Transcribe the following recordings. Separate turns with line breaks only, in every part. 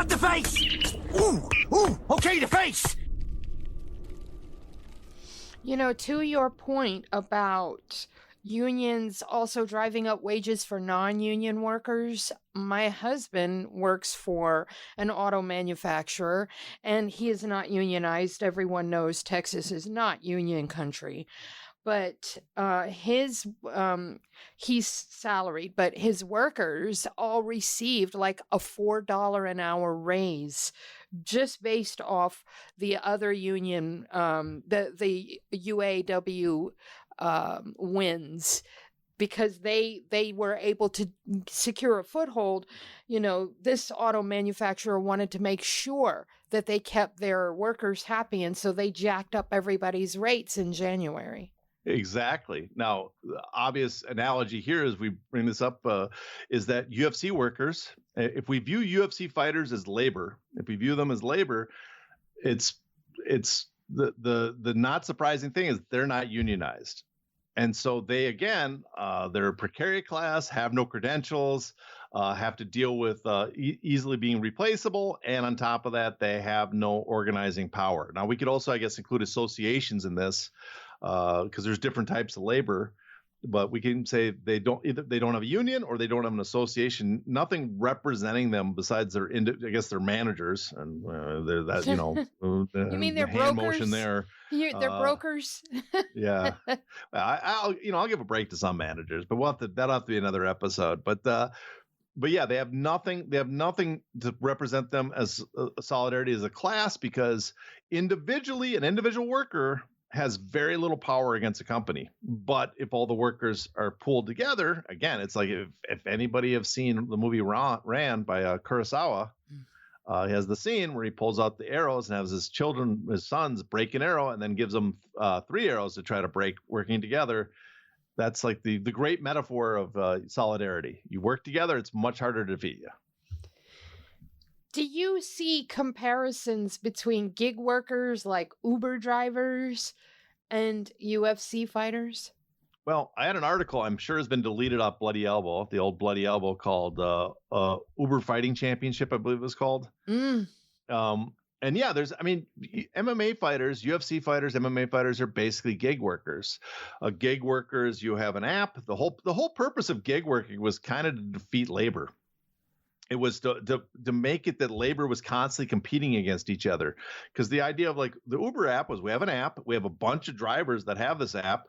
Not the face! Ooh, okay, the face!
You know, to your point about unions also driving up wages for non-union workers, my husband works for an auto manufacturer and he is not unionized. Everyone knows Texas is not union country, but he's salaried, but his workers all received like a $4 an hour raise just based off the other union, the UAW wins, because they were able to secure a foothold. You know, this auto manufacturer wanted to make sure that they kept their workers happy, and so they jacked up everybody's rates in January.
Exactly. Now, the obvious analogy here as we bring this up is that UFC workers, if we view UFC fighters as labor, if we view them as labor, it's the not surprising thing is they're not unionized. And so they, again, they're a precariat class, have no credentials, have to deal with easily being replaceable. And on top of that, they have no organizing power. Now, we could also, I guess, include associations in this because there's different types of labor. But we can say they don't have a union or they don't have an association, nothing representing them besides their managers and they're that, you know,
you mean they're
hand
brokers?
motion there.
They're brokers.
Yeah, I'll give a break to some managers, but that'll have to be another episode. But yeah, they have nothing. They have nothing to represent them as solidarity as a class because individually, an individual worker has very little power against a company. But if all the workers are pulled together, again, it's like if anybody have seen the movie Ran by Kurosawa, he has the scene where he pulls out the arrows and has his sons break an arrow and then gives them 3 arrows to try to break, working together. That's like the great metaphor of solidarity. You work together, it's much harder to defeat you.
Do you see comparisons between gig workers like Uber drivers and UFC fighters?
Well, I had an article I'm sure has been deleted off Bloody Elbow, the old Bloody Elbow, called Uber Fighting Championship, I believe it was called. And yeah, MMA fighters, UFC fighters, MMA fighters are basically gig workers. Gig workers, you have an app. The whole purpose of gig working was kind of to defeat labor. It was to make it that labor was constantly competing against each other. Because the idea of like the Uber app was we have an app, we have a bunch of drivers that have this app.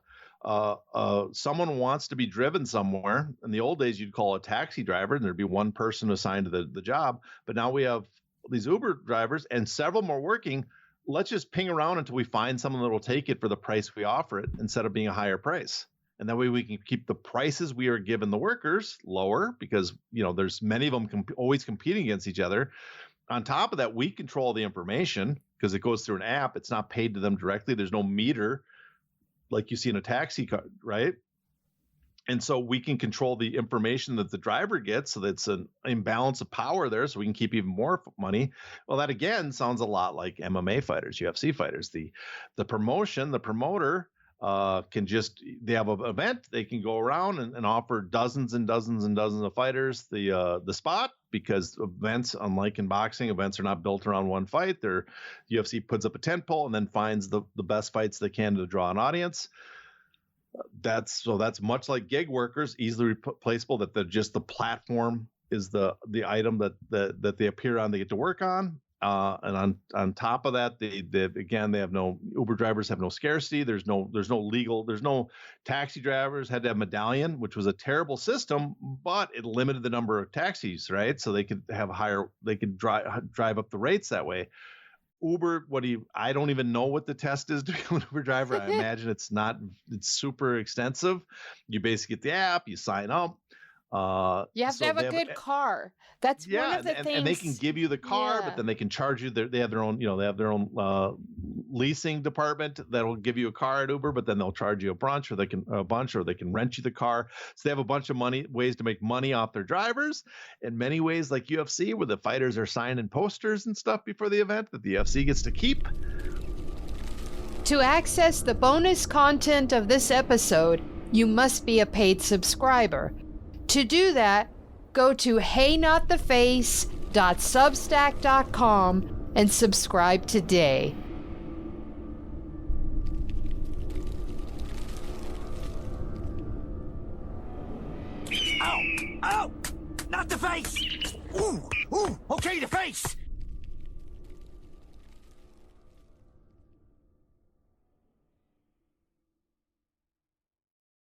Someone wants to be driven somewhere. In the old days, you'd call a taxi driver and there'd be one person assigned to the job. But now we have these Uber drivers and several more working. Let's just ping around until we find someone that will take it for the price we offer it instead of being a higher price. And that way we can keep the prices we are giving the workers lower because, you know, there's many of them always competing against each other. On top of that, we control the information because it goes through an app. It's not paid to them directly. There's no meter like you see in a taxi car, right? And so we can control the information that the driver gets so that's an imbalance of power there so we can keep even more money. Well, that again sounds a lot like MMA fighters, UFC fighters. The promoter they have an event, they can go around and offer dozens and dozens and dozens of fighters the spot because events, unlike in boxing, events are not built around one fight. UFC puts up a tent pole and then finds the best fights they can to draw an audience. That's much like gig workers, easily replaceable, that the platform is the item that they appear on, they get to work on. And on top of that, they have no Uber drivers have no scarcity. There's no taxi drivers had to have medallion, which was a terrible system, but it limited the number of taxis, right? So they could drive up the rates that way. Uber, I don't even know what the test is to become an Uber driver. I imagine it's super extensive. You basically get the app, you sign up.
You have to have a good car. That's one of the things.
And they can give you the car, but then they can charge you. They have their own, leasing department that will give you a car at Uber, but then they'll charge you a bunch, or they can rent you the car. So they have a bunch of ways to make money off their drivers. In many ways, like UFC, where the fighters are signing posters and stuff before the event that the UFC gets to keep.
To access the bonus content of this episode, you must be a paid subscriber. To do that, go to heynottheface.com www.substack.com and subscribe today.
Ow! Ow! Not the face! Ooh! Ooh! Okay, the face!